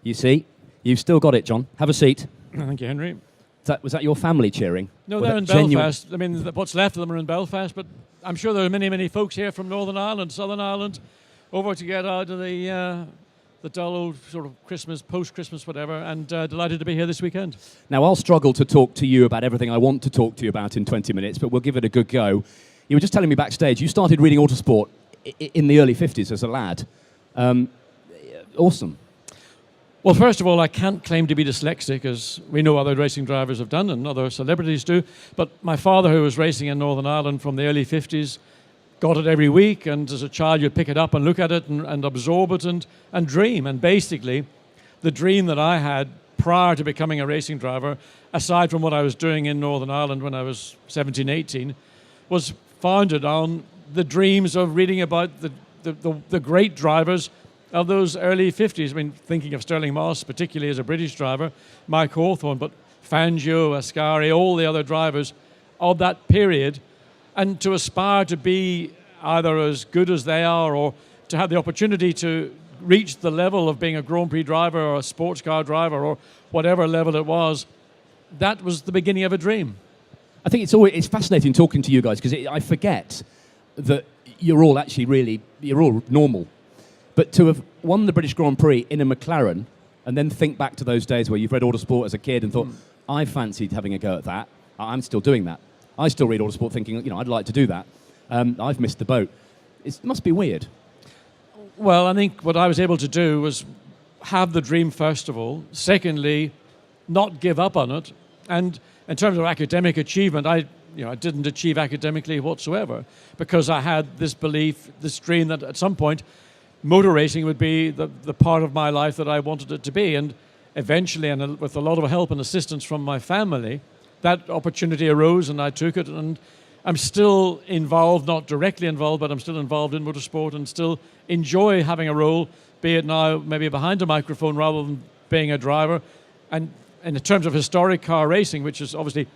You see, you've still got it, John. Have a seat. Thank you, Henry. Was that your family cheering? No, Or they're that in genuine- Belfast. I mean, what's left of them are in Belfast, but I'm sure there are many, many folks here from Northern Ireland, Southern Ireland, over to get out of the dull old sort of Christmas, post-Christmas, whatever, and delighted to be here this weekend. Now, I'll struggle to talk to you about everything I want to talk to you about in 20 minutes, but we'll give it a good go. You were just telling me backstage, you started reading Autosport in the early 50s as a lad. Awesome. Well, first of all, I can't claim to be dyslexic, as we know other racing drivers have done and other celebrities do. But my father, who was racing in Northern Ireland from the early 50s, got it every week. And as a child, you'd pick it up and look at it and absorb it and dream. And basically, the dream that I had prior to becoming a racing driver, aside from what I was doing in Northern Ireland when I was 17, 18, was founded on the dreams of reading about the great drivers of those early 50s. I mean, thinking of Stirling Moss, particularly as a British driver, Mike Hawthorne, but Fangio, Ascari, all the other drivers of that period, and to aspire to be either as good as they are or to have the opportunity to reach the level of being a Grand Prix driver or a sports car driver or whatever level it was, that was the beginning of a dream. I think it's fascinating talking to you guys, because I forget that you're all normal. But to have won the British Grand Prix in a McLaren and then think back to those days where you've read Autosport as a kid and thought, I fancied having a go at that. I'm still doing that. I still read Autosport thinking, I'd like to do that. I've missed the boat. It must be weird. Well, I think what I was able to do was have the dream, first of all. Secondly, not give up on it. And in terms of academic achievement, I didn't achieve academically whatsoever, because I had this belief, this dream that at some point motor racing would be the part of my life that I wanted it to be. And eventually, and with a lot of help and assistance from my family, that opportunity arose and I took it. And I'm still involved, not directly involved, but I'm still involved in motorsport and still enjoy having a role, be it now maybe behind a microphone rather than being a driver. And in terms of historic car racing, which is obviously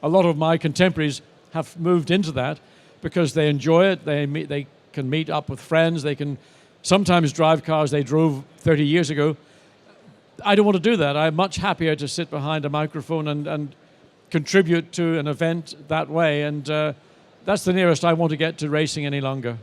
a lot of my contemporaries have moved into that because they enjoy it. They can meet up with friends. They can sometimes drive cars they drove 30 years ago. I don't want to do that. I'm much happier to sit behind a microphone and contribute to an event that way. And that's the nearest I want to get to racing any longer.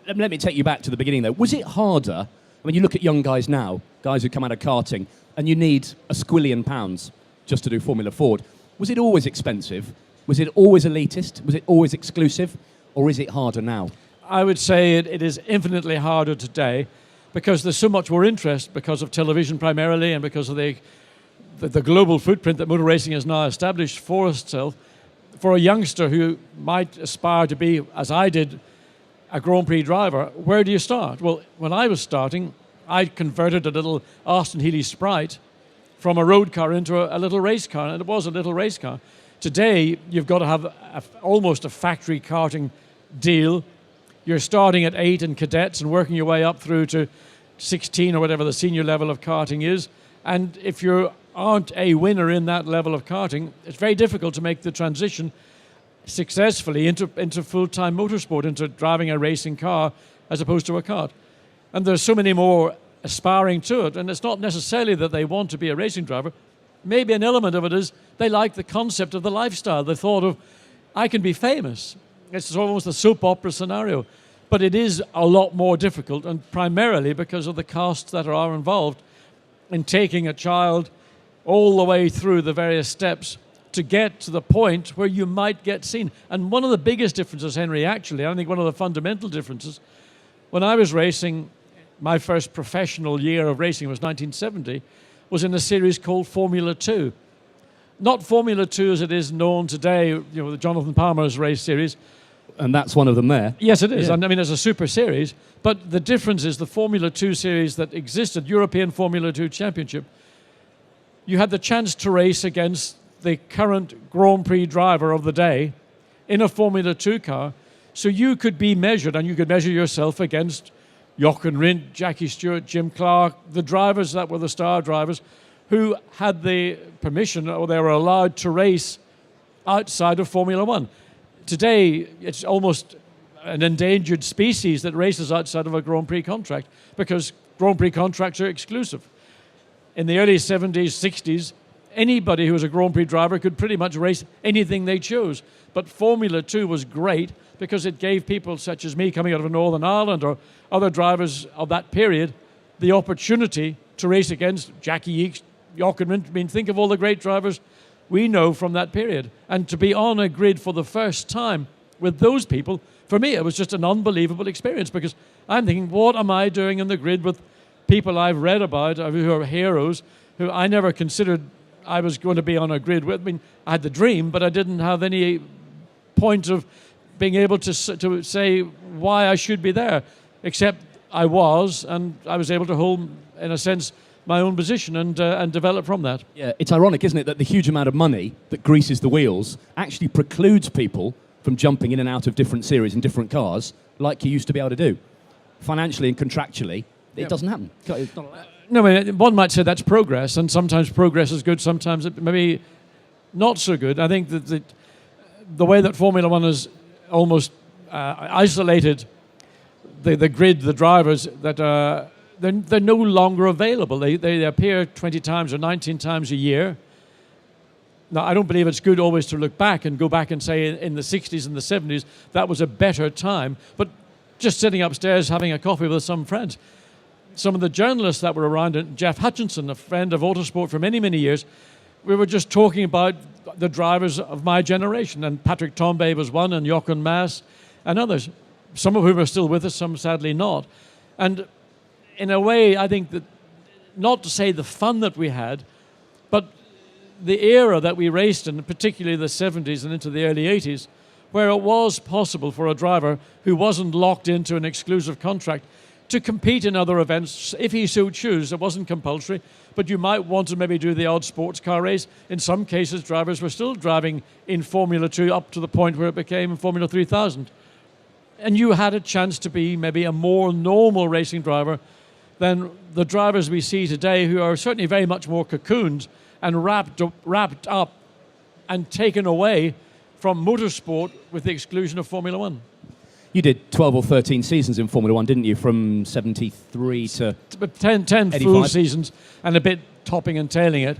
Let me take you back to the beginning, though. Was it harder? I mean, you look at young guys now, guys who come out of karting, and you need a squillion pounds just to do Formula Ford. Was it always expensive? Was it always elitist? Was it always exclusive? Or is it harder now? I would say it is infinitely harder today because there's so much more interest because of television primarily and because of the global footprint that motor racing has now established for itself. For a youngster who might aspire to be, as I did, a Grand Prix driver, where do you start? Well, when I was starting, I converted a little Austin Healey Sprite from a road car into a little race car, and it was a little race car. Today, you've got to have almost a factory karting deal. You're starting at 8 in cadets and working your way up through to 16 or whatever the senior level of karting is. And if you aren't a winner in that level of karting, it's very difficult to make the transition successfully into full-time motorsport, into driving a racing car as opposed to a kart. And there's so many more aspiring to it. And it's not necessarily that they want to be a racing driver. Maybe an element of it is they like the concept of the lifestyle, the thought of, I can be famous. It's almost a soap opera scenario. But it is a lot more difficult, and primarily because of the costs that are involved in taking a child all the way through the various steps to get to the point where you might get seen. And one of the biggest differences, Henry, actually, I think one of the fundamental differences, when I was racing, my first professional year of racing was 1970, was in a series called Formula 2. Not Formula 2 as it is known today, the Jonathan Palmer's race series. And that's one of them there. Yes, it is. Yeah. I mean, it's a super series. But the difference is the Formula 2 series that existed, European Formula 2 Championship, you had the chance to race against the current Grand Prix driver of the day in a Formula 2 car. So you could be measured, and you could measure yourself against Jochen Rindt, Jackie Stewart, Jim Clark, the drivers that were the star drivers, who had the permission or they were allowed to race outside of Formula 1. Today, it's almost an endangered species that races outside of a Grand Prix contract because Grand Prix contracts are exclusive. in the early 70s, 60s, anybody who was a Grand Prix driver could pretty much race anything they chose. But Formula 2 was great because it gave people such as me coming out of Northern Ireland or other drivers of that period the opportunity to race against Jackie Eakes, Jochen Rindt. I mean, think of all the great drivers we know from that period. And to be on a grid for the first time with those people, for me, it was just an unbelievable experience because I'm thinking, what am I doing in the grid with people I've read about who are heroes, who I never considered I was going to be on a grid with? I mean, I had the dream, but I didn't have any point of being able to say why I should be there, except I was, and I was able to hold, in a sense, my own position and develop from that. Yeah, it's ironic, isn't it, that the huge amount of money that greases the wheels actually precludes people from jumping in and out of different series and different cars like you used to be able to do. Financially and contractually, it doesn't happen. It's not allowed. No, I mean, one might say that's progress, and sometimes progress is good, sometimes it maybe not so good. I think that the way that Formula One has almost isolated the grid, the drivers, that they're no longer available. They appear 20 times or 19 times a year. Now, I don't believe it's good always to look back and go back and say in the 60s and the 70s that was a better time, but just sitting upstairs having a coffee with some friends. Some of the journalists that were around, and Jeff Hutchinson, a friend of Autosport for many, many years, we were just talking about the drivers of my generation, and Patrick Tambay was one, and Jochen Mass, and others, some of whom are still with us, some sadly not. And in a way, I think that, not to say the fun that we had, but the era that we raced in, particularly the 70s and into the early 80s, where it was possible for a driver who wasn't locked into an exclusive contract to compete in other events if he so chose. It wasn't compulsory, but you might want to maybe do the odd sports car race. In some cases, drivers were still driving in Formula 2 up to the point where it became Formula 3000. And you had a chance to be maybe a more normal racing driver than the drivers we see today, who are certainly very much more cocooned and wrapped up and taken away from motorsport with the exclusion of Formula 1. You did 12 or 13 seasons in Formula 1, didn't you, from 73 to 10 85. Full seasons and a bit topping and tailing it.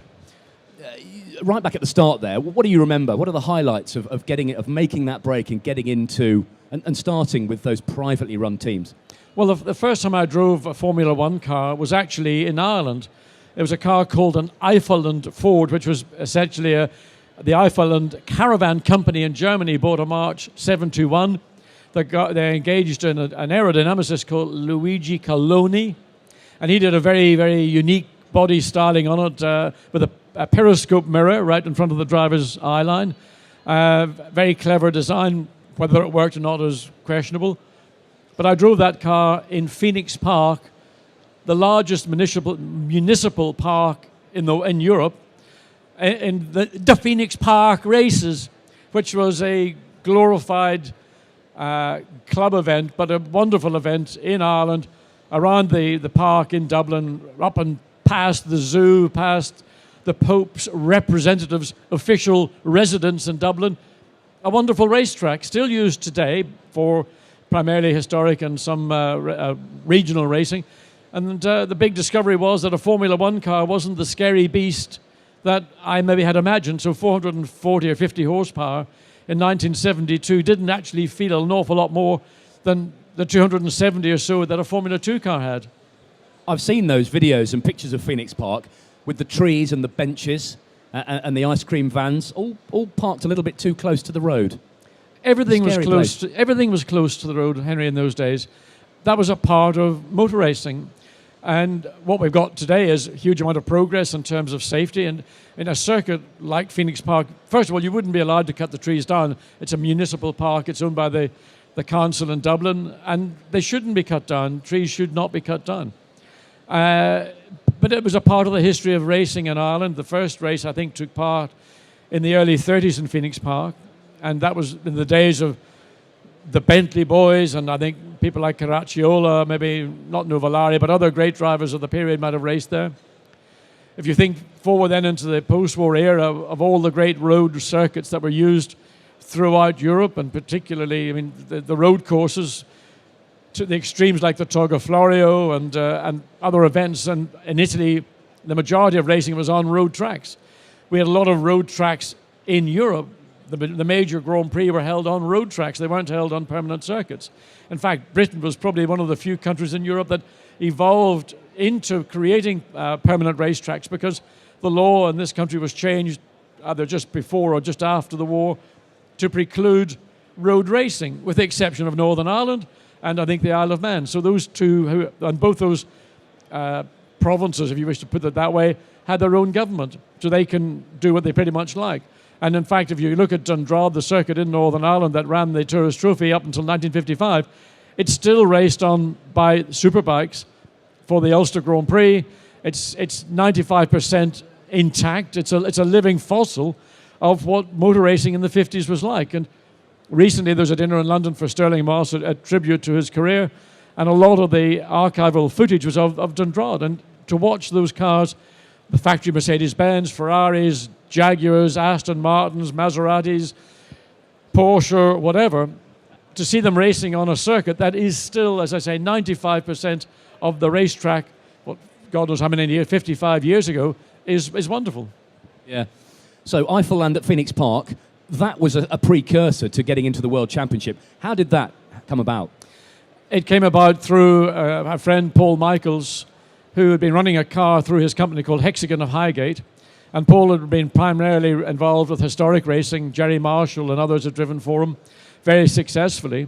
Right back at the start there, what do you remember? What are the highlights of making that break and getting into and starting with those privately run teams? Well, the first time I drove a Formula 1 car was actually in Ireland. It was a car called an Eifelland Ford, which was essentially the Eifelland Caravan Company in Germany bought a March 721. They engaged in an aerodynamicist called Luigi Coloni, and he did a very, very unique body styling on it with a periscope mirror right in front of the driver's eye line. Very clever design. Whether it worked or not is questionable. But I drove that car in Phoenix Park, the largest municipal park in Europe, in the Phoenix Park races, which was a glorified club event, but a wonderful event in Ireland, around the park in Dublin, up and past the zoo, past the Pope's representatives' official residence in Dublin. A wonderful racetrack, still used today for primarily historic and some regional racing. And the big discovery was that a Formula 1 car wasn't the scary beast that I maybe had imagined. So 440 or 50 horsepower in 1972 didn't actually feel an awful lot more than the 270 or so that a Formula 2 car had. I've seen those videos and pictures of Phoenix Park with the trees and the benches and the ice cream vans, all parked a little bit too close to the road. Everything was close to the road, Henry, in those days. That was a part of motor racing. And what we've got today is a huge amount of progress in terms of safety. And in a circuit like Phoenix Park, first of all, you wouldn't be allowed to cut the trees down. It's a municipal park. It's owned by the council in Dublin. And they shouldn't be cut down. Trees should not be cut down. But it was a part of the history of racing in Ireland. The first race, I think, took part in the early 30s in Phoenix Park. And that was in the days of the Bentley boys, and I think people like Caracciola, maybe not Nuvolari, but other great drivers of the period might have raced there. If you think forward then into the post-war era of all the great road circuits that were used throughout Europe, and particularly, I mean, the road courses to the extremes like the Toga Florio and other events, and in Italy, the majority of racing was on road tracks. We had a lot of road tracks in Europe. The major Grand Prix were held on road tracks. They weren't held on permanent circuits. In fact, Britain was probably one of the few countries in Europe that evolved into creating permanent racetracks, because the law in this country was changed either just before or just after the war to preclude road racing, with the exception of Northern Ireland and I think the Isle of Man. So those two, and both those provinces, if you wish to put it that way, had their own government, so they can do what they pretty much like. And in fact, if you look at Dundalk, the circuit in Northern Ireland that ran the Tourist Trophy up until 1955, it's still raced on by superbikes for the Ulster Grand Prix. It's 95% intact. It's a living fossil of what motor racing in the 50s was like. And recently there was a dinner in London for Stirling Moss, a tribute to his career, and a lot of the archival footage was of Dundalk. And to watch those cars, the factory Mercedes-Benz, Ferraris, Jaguars, Aston Martins, Maseratis, Porsche, whatever, to see them racing on a circuit that is still, as I say, 95% of the racetrack, what God knows how many years, 55 years ago, is wonderful. Yeah. So Eiffelland at Phoenix Park, that was a precursor to getting into the World Championship. How did that come about? It came about through our friend Paul Michaels, who had been running a car through his company called Hexagon of Highgate. And Paul had been primarily involved with historic racing. Jerry Marshall and others had driven for him very successfully.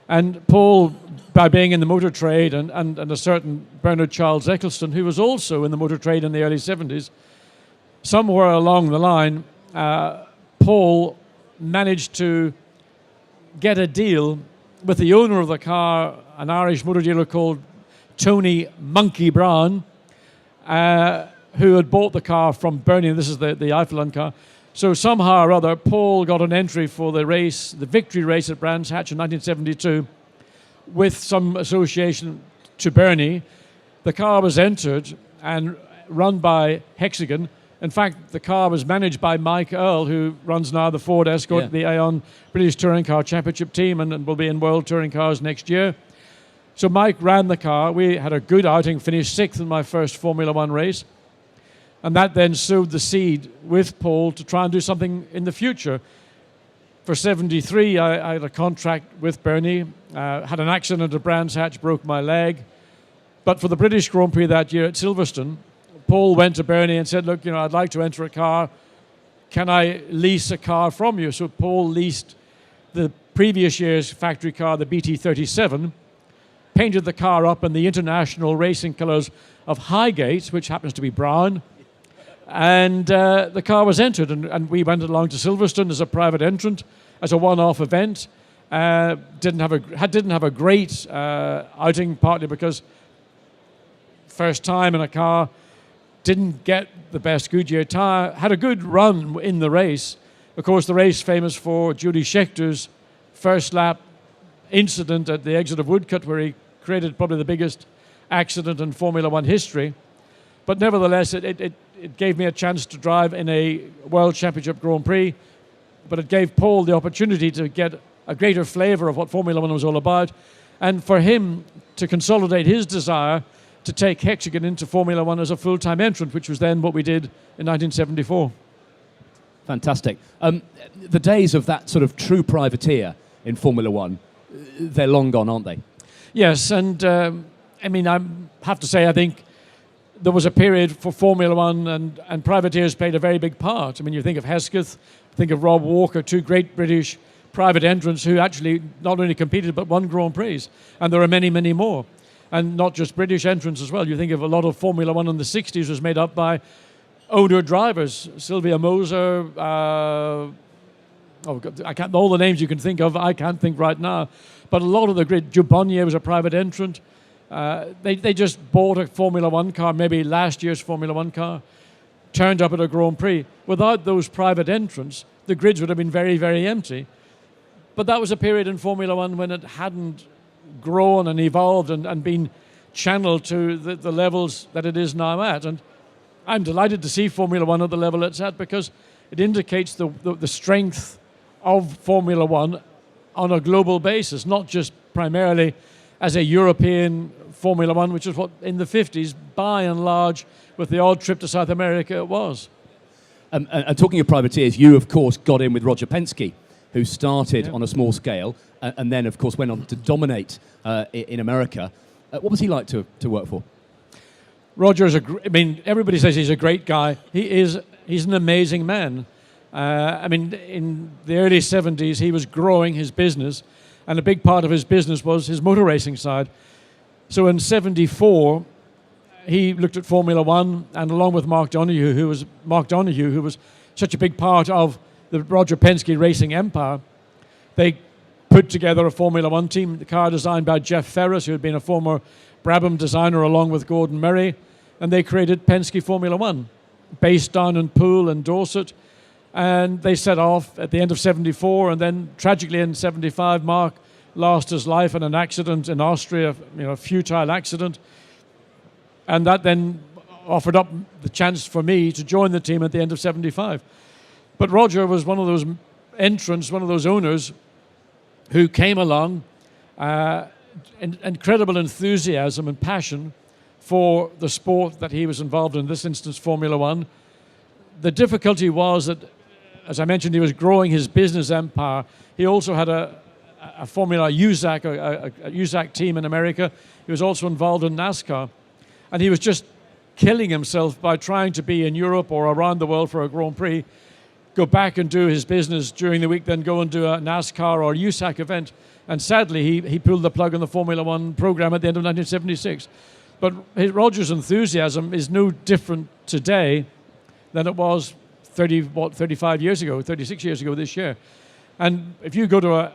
And Paul, by being in the motor trade, and a certain Bernard Charles Eccleston, who was also in the motor trade in the early 70s, somewhere along the line, Paul managed to get a deal with the owner of the car, an Irish motor dealer called Tony Monkey Brown, who had bought the car from Bernie. This is the Eiffeland car. So somehow or other, Paul got an entry for the race, the victory race at Brands Hatch in 1972, with some association to Bernie. The car was entered and run by Hexagon. In fact, the car was managed by Mike Earl, who runs now the Ford Escort, the Aon British Touring Car Championship team, and will be in World Touring Cars next year. So Mike ran the car. We had a good outing, finished 6th in my first Formula One race. And that then sowed the seed with Paul to try and do something in the future. For 73, I had a contract with Bernie, had an accident at Brands Hatch, broke my leg. But for the British Grand Prix that year at Silverstone, Paul went to Bernie and said, look, I'd like to enter a car. Can I lease a car from you? So Paul leased the previous year's factory car, the BT37, painted the car up in the international racing colours of Highgate, which happens to be brown. And the car was entered, and we went along to Silverstone as a private entrant, as a one-off event. Didn't have a great outing, partly because first time in a car, didn't get the best Goodyear tyre. Had a good run in the race. Of course, the race famous for Judy Schechter's first lap incident at the exit of Woodcut, where he created probably the biggest accident in Formula One history. But nevertheless, it gave me a chance to drive in a World Championship Grand Prix, but it gave Paul the opportunity to get a greater flavour of what Formula One was all about, and for him to consolidate his desire to take Hexagon into Formula One as a full-time entrant, which was then what we did in 1974. Fantastic. The days of that sort of true privateer in Formula One, they're long gone, aren't they? Yes, and I have to say, I think there was a period for Formula One, and privateers played a very big part. I mean, you think of Hesketh, think of Rob Walker, two great British private entrants who actually not only competed but won Grand Prix. And there are many, many more. And not just British entrants as well. You think of a lot of Formula One in the 60s was made up by owner drivers. Sylvia Moser, all the names you can think of, I can't think right now. But a lot of the great, Dubonnier was a private entrant. They just bought a Formula One car, maybe last year's Formula One car, turned up at a Grand Prix. Without those private entrants, the grids would have been very, very empty. But that was a period in Formula One when it hadn't grown and evolved and been channeled to the levels that it is now at. And I'm delighted to see Formula One at the level it's at, because it indicates the strength of Formula One on a global basis, not just primarily as a European Formula One, which is what in the 50s, by and large, with the odd trip to South America, it was. And talking of privateers, you, of course, got in with Roger Penske, who started on a small scale and then, of course, went on to dominate in America. What was he like to work for? Roger is everybody says he's a great guy. He's an amazing man. In the early 70s, he was growing his business, and a big part of his business was his motor racing side. So in 74, he looked at Formula One, and along with Mark Donoghue, who was such a big part of the Roger Penske racing empire, they put together a Formula One team, the car designed by Jeff Ferris, who had been a former Brabham designer along with Gordon Murray, and they created Penske Formula One, based down in Poole and Dorset. And they set off at the end of 74, and then tragically in 75, Mark lost his life in an accident in Austria, a futile accident. And that then offered up the chance for me to join the team at the end of 75. But Roger was one of those entrants, one of those owners who came along, incredible enthusiasm and passion for the sport that he was involved in this instance, Formula One. The difficulty was that, as I mentioned, he was growing his business empire. He also had a Formula USAC, a USAC team in America. He was also involved in NASCAR. And he was just killing himself by trying to be in Europe or around the world for a Grand Prix, go back and do his business during the week, then go and do a NASCAR or USAC event. And sadly, he pulled the plug on the Formula One program at the end of 1976. But Roger's enthusiasm is no different today than it was 35 years ago, 36 years ago this year. And if you go to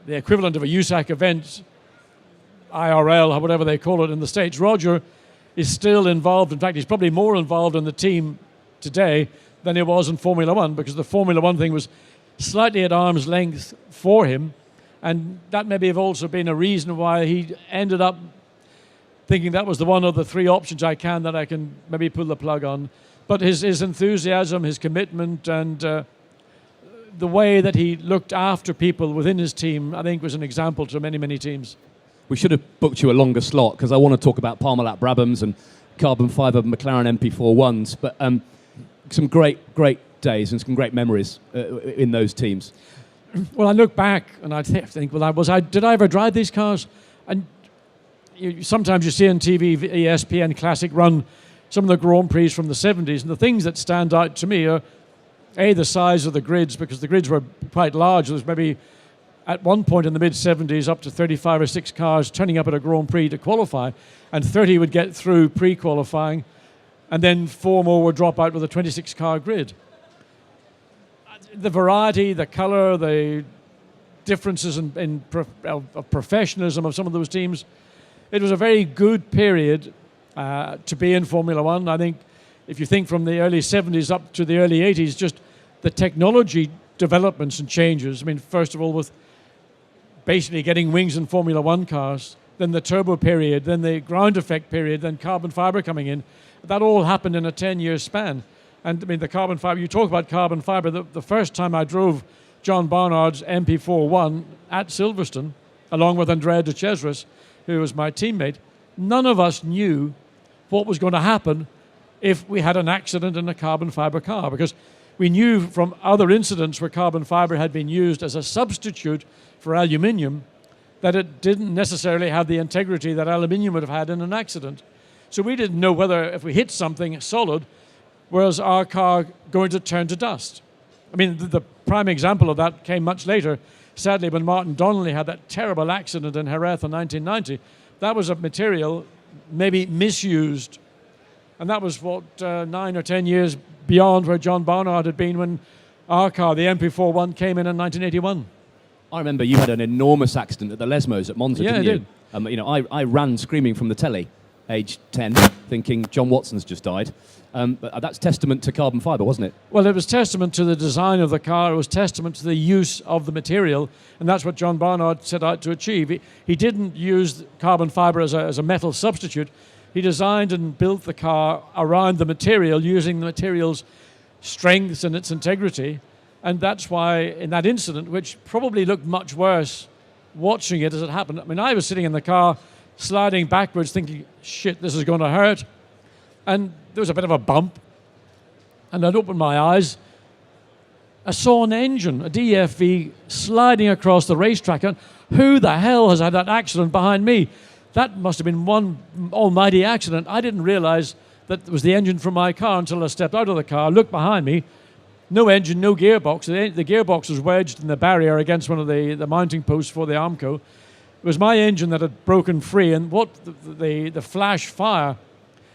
the equivalent of a USAC event, IRL, or whatever they call it in the States, Roger is still involved. In fact, he's probably more involved in the team today than he was in Formula One, because the Formula One thing was slightly at arm's length for him. And that maybe have also been a reason why he ended up thinking that was the one of the three options that I can maybe pull the plug on. But his enthusiasm, his commitment, and the way that he looked after people within his team, I think was an example to many, many teams. We should have booked you a longer slot, because I want to talk about Parmalat Brabhams and carbon fibre McLaren MP41s, but some great days and some great memories in those teams. Well, I look back and I think, did I ever drive these cars? And sometimes you see on TV, ESPN Classic run some of the Grand Prix from the 70s, and the things that stand out to me are, A, the size of the grids, because the grids were quite large. There was maybe, at one point in the mid-70s, up to 35 or 6 cars turning up at a Grand Prix to qualify, and 30 would get through pre-qualifying, and then 4 more would drop out with a 26-car grid. The variety, the colour, the differences of professionalism of some of those teams, it was a very good period to be in Formula One. I think if you think from the early 70s up to the early 80s, just the technology developments and changes. First of all, with basically getting wings in Formula One cars, then the turbo period, then the ground effect period, then carbon fibre coming in. That all happened in a 10-year span. And the carbon fibre, you talk about carbon fibre, the first time I drove John Barnard's MP41 at Silverstone, along with Andrea de Cesres, who was my teammate, none of us knew what was going to happen if we had an accident in a carbon fibre car, because we knew from other incidents where carbon fibre had been used as a substitute for aluminium that it didn't necessarily have the integrity that aluminium would have had in an accident. So we didn't know whether if we hit something solid, was our car going to turn to dust. The prime example of that came much later. Sadly, when Martin Donnelly had that terrible accident in Jerez in 1990, that was a material maybe misused. And that was, 9 or 10 years beyond where John Barnard had been when our car, the MP41, came in 1981. I remember you had an enormous accident at the Lesmos at Monza, didn't you? I did. I ran screaming from the telly, age 10, thinking John Watson's just died. But that's testament to carbon fibre, wasn't it? Well, it was testament to the design of the car. It was testament to the use of the material, and that's what John Barnard set out to achieve. He didn't use carbon fibre as a metal substitute. He designed and built the car around the material, using the material's strengths and its integrity. And that's why, in that incident, which probably looked much worse watching it as it happened. I mean, I was sitting in the car, sliding backwards, thinking, shit, this is going to hurt. And there was a bit of a bump. And I'd opened my eyes. I saw an engine, a DFV, sliding across the racetrack. And who the hell has had that accident behind me? That must have been one almighty accident. I didn't realize that it was the engine from my car until I stepped out of the car, looked behind me. No engine, no gearbox. The gearbox was wedged in the barrier against one of the mounting posts for the Armco. It was my engine that had broken free, and what the flash fire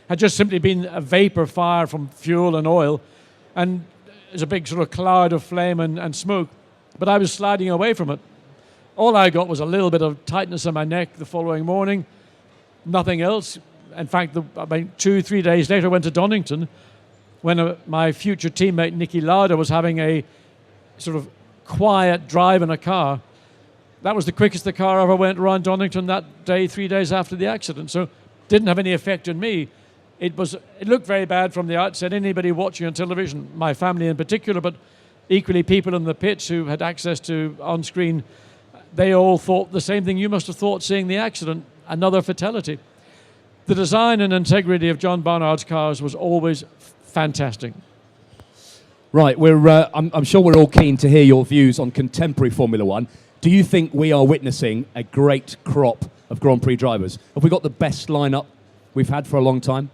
had just simply been a vapor fire from fuel and oil, and there's a big sort of cloud of flame and smoke. But I was sliding away from it. All I got was a little bit of tightness in my neck the following morning, nothing else. In fact, about 2-3 days later, I went to Donington when my future teammate Nicky Lauda was having a sort of quiet drive in a car. That was the quickest the car ever went around Donington that day, 3 days after the accident. So didn't have any effect on me. It looked very bad from the outset. Anybody watching on television, my family in particular, but equally people in the pits who had access to on-screen, they all thought the same thing you must have thought seeing the accident, another fatality. The design and integrity of John Barnard's cars was always fantastic. Right, I'm sure we're all keen to hear your views on contemporary Formula One. Do you think we are witnessing a great crop of Grand Prix drivers? Have we got the best lineup we've had for a long time?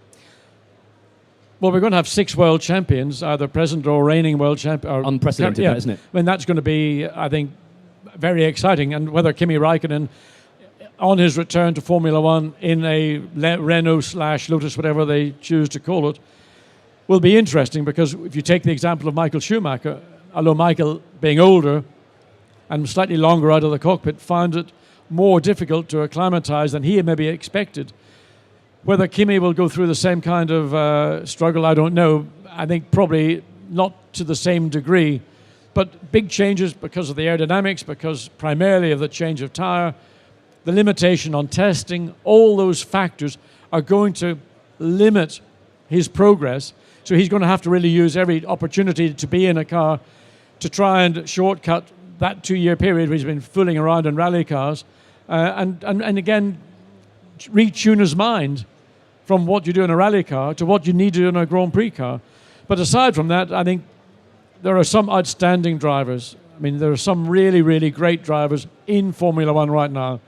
Well, we're going to have 6 world champions, either present or reigning world champion. Unprecedented, isn't it? I mean, that's going to be, I think, very exciting. And whether Kimi Raikkonen, on his return to Formula One in a Renault/Lotus, whatever they choose to call it, will be interesting, because if you take the example of Michael Schumacher, although Michael, being older and slightly longer out of the cockpit, found it more difficult to acclimatise than he maybe expected. Whether Kimi will go through the same kind of struggle, I don't know. I think probably not to the same degree, but big changes because of the aerodynamics, because primarily of the change of tyre, the limitation on testing, all those factors are going to limit his progress. So he's going to have to really use every opportunity to be in a car to try and shortcut that 2-year period where he's been fooling around in rally cars, and again, retune his mind from what you do in a rally car to what you need to do in a Grand Prix car. But aside from that, I think there are some outstanding drivers. I mean, there are some really, really great drivers in Formula One right now.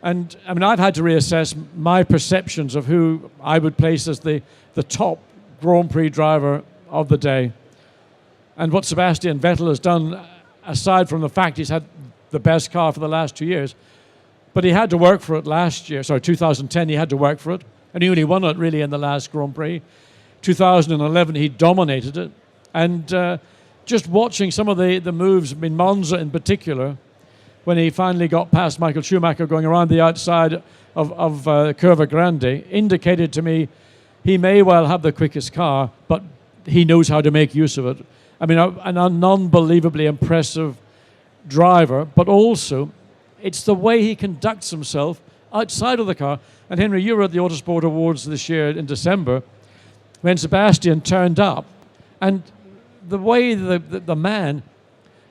And I mean, I've had to reassess my perceptions of who I would place as the top Grand Prix driver of the day. And what Sebastian Vettel has done, aside from the fact he's had the best car for the last 2 years, but he had to work for it last year. Sorry, 2010, he had to work for it. And he only won it really in the last Grand Prix. 2011, he dominated it. And just watching some of the moves, I mean, Monza in particular, when he finally got past Michael Schumacher going around the outside of Curva Grande, indicated to me he may well have the quickest car, but he knows how to make use of it. I mean, an unbelievably impressive driver, but also it's the way he conducts himself outside of the car. And Henry, you were at the Autosport Awards this year in December when Sebastian turned up, and the way the man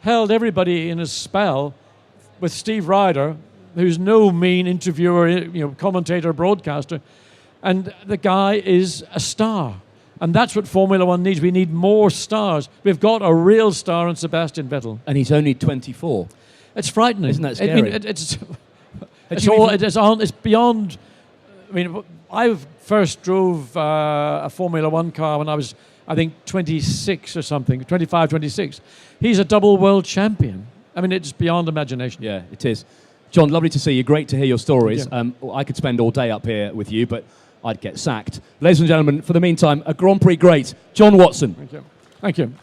held everybody in his spell with Steve Ryder, who's no mean interviewer, commentator, broadcaster, and the guy is a star. And that's what Formula One needs. We need more stars. We've got a real star in Sebastian Vettel. And he's only 24. It's frightening. Isn't that scary? I mean, it's beyond. I mean, I first drove a Formula One car when I was, I think, 26 or something, 25, 26. He's a double world champion. I mean, it's beyond imagination. Yeah, it is. John, lovely to see you. Great to hear your stories. I could spend all day up here with you, but I'd get sacked. Ladies and gentlemen, for the meantime, a Grand Prix great, John Watson. Thank you. Thank you.